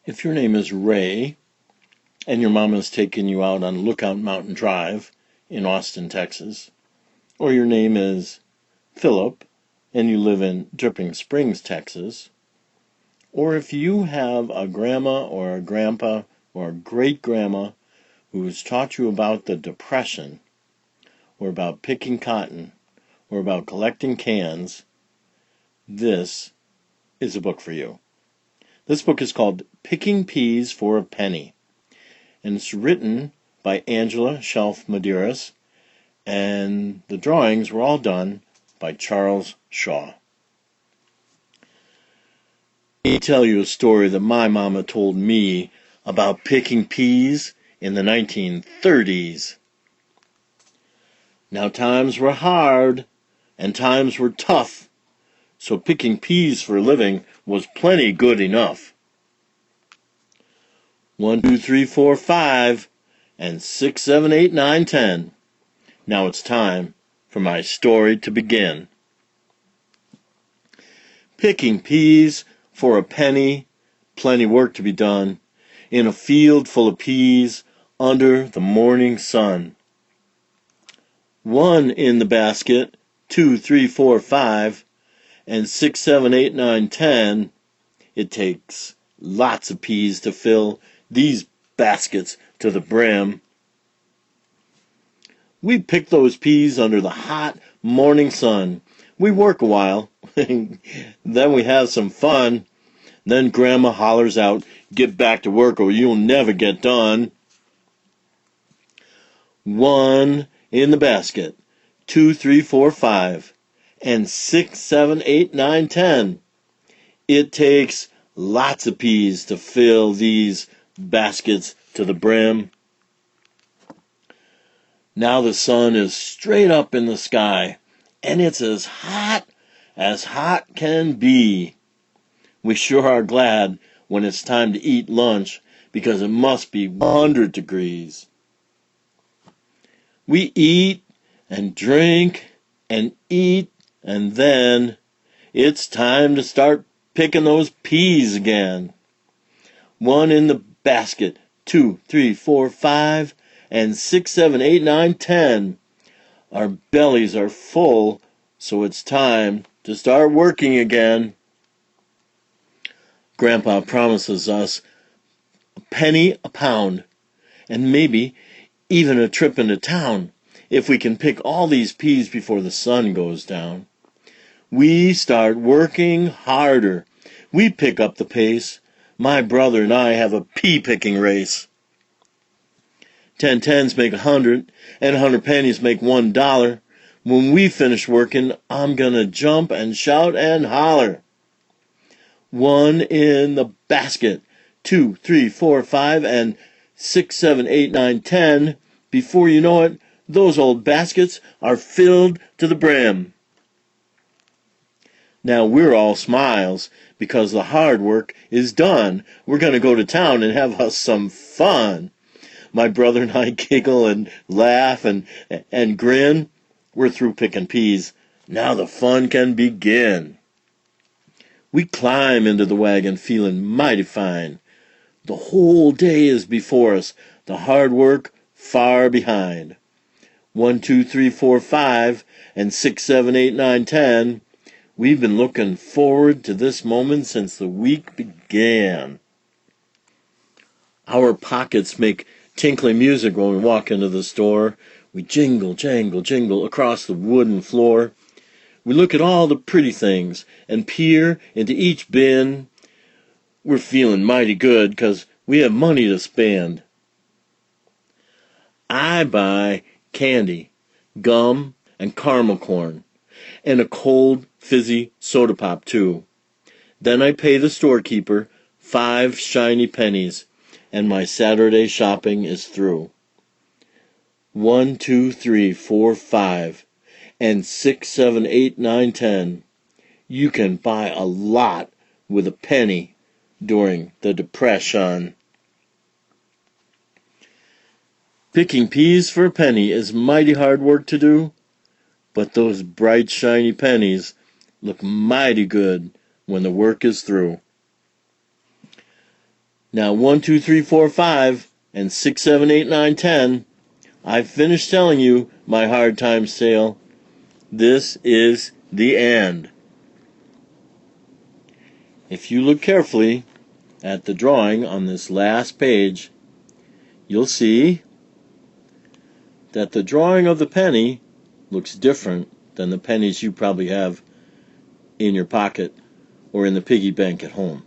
If your name is Ray and your mom has taken you out on Lookout Mountain Drive in Austin, Texas, or your name is Philip and you live in Dripping Springs, Texas, or if you have a grandma or a grandpa or a great-grandma who has taught you about the Depression, or about picking cotton, or about collecting cans, this is a book for you. This book is called Picking Peas for a Penny, and it's written by Angela Shelf Medearis, and the drawings were all done by Charles Shaw. Let me tell you a story that my mama told me about picking peas in the 1930s. Now times were hard and times were tough, so picking peas for a living was plenty good enough. 1, 2, 3, 4, 5, and 6, 7, 8, 9, 10. Now it's time for my story to begin. Picking peas for a penny, plenty work to be done, in a field full of peas, under the morning sun. 1 in the basket, 2, 3, 4, 5, and 6, 7, 8, 9, 10. It takes lots of peas to fill these baskets to the brim. We pick those peas under the hot morning sun. We work a while, then we have some fun. Then Grandma hollers out, "Get back to work or you'll never get done." 1 in the basket, 2, 3, 4, 5, and 6, 7, 8, 9, 10. It takes lots of peas to fill these baskets to the brim. Now the sun is straight up in the sky, and it's as hot can be. We sure are glad when it's time to eat lunch, because it must be 100 degrees. We eat and drink and eat, and then it's time to start picking those peas again. 1 in the basket, 2, 3, 4, 5, and 6, 7, 8, 9, 10. Our bellies are full, so it's time to start working again. Grandpa promises us a penny a pound, and maybe even a trip into town, if we can pick all these peas before the sun goes down. We start working harder. We pick up the pace. My brother and I have a pea-picking race. 10 tens make 100, and 100 pennies make $1. When we finish working, I'm gonna jump and shout and holler. 1 in the basket, 2, 3, 4, 5, and 6, 7, 8, 9, 10. Before you know it, those old baskets are filled to the brim. Now we're all smiles because the hard work is done. We're going to go to town and have us some fun. My brother and I giggle and laugh and grin. We're through picking peas. Now the fun can begin. We climb into the wagon feeling mighty fine. The whole day is before us, the hard work far behind. 1, 2, 3, 4, 5, and 6, 7, 8, 9, 10. We've been looking forward to this moment since the week began. Our pockets make tinkling music when we walk into the store. We jingle, jangle, jingle across the wooden floor. We look at all the pretty things and peer into each bin. We're feeling mighty good 'cause we have money to spend. I buy candy, gum, and caramel corn, and a cold, fizzy soda pop, too. Then I pay the storekeeper 5 shiny pennies, and my Saturday shopping is through. 1, 2, 3, 4, 5, and 6, 7, 8, 9, 10. You can buy a lot with a penny during the Depression. Picking peas for a penny is mighty hard work to do, but those bright, shiny pennies look mighty good when the work is through. Now 1, 2, 3, 4, 5, and 6, 7, 8, 9, 10. I've finished telling you my hard times tale. This is the end. If you look carefully at the drawing on this last page, you'll see that the drawing of the penny looks different than the pennies you probably have in your pocket or in the piggy bank at home.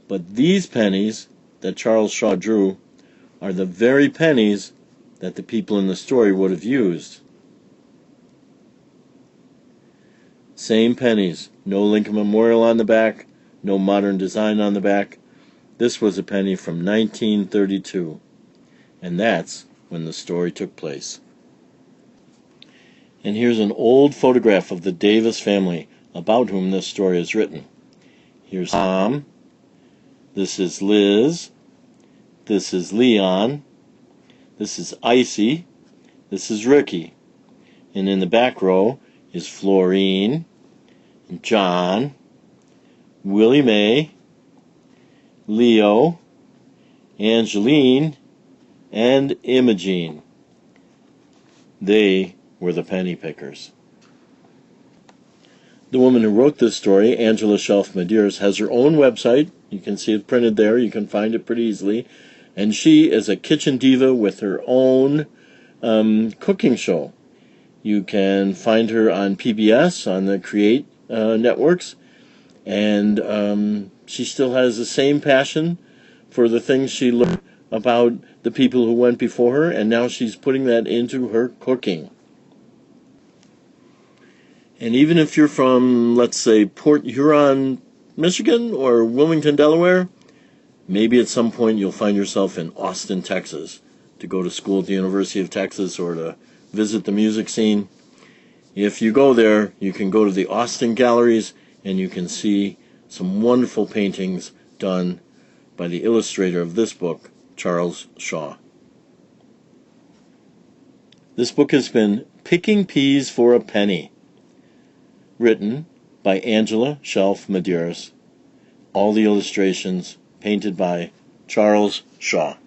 But these pennies that Charles Shaw drew are the very pennies that the people in the story would have used. Same pennies, no Lincoln Memorial on the back, no modern design on the back. This was a penny from 1932, and that's when the story took place. And here's an old photograph of the Davis family about whom this story is written. Here's Tom, this is Liz, this is Leon, this is Icy, this is Ricky, and in the back row is Florine, John, Willie Mae, Leo, Angeline, and Imogene. They were the penny pickers. The woman who wrote this story, Angela Shelf Medearis, has her own website. You can see it printed there. You can find it pretty easily. And she is a kitchen diva with her own cooking show. You can find her on PBS, on the Create networks. And she still has the same passion for the things she learned about the people who went before her, and now she's putting that into her cooking. And even if you're from, let's say, Port Huron, Michigan, or Wilmington, Delaware, maybe at some point you'll find yourself in Austin, Texas, to go to school at the University of Texas or to visit the music scene. If you go there, you can go to the Austin galleries and you can see some wonderful paintings done by the illustrator of this book, Charles Shaw. This book has been Picking Peas for a Penny, written by Angela Shelf Medearis. All the illustrations painted by Charles Shaw.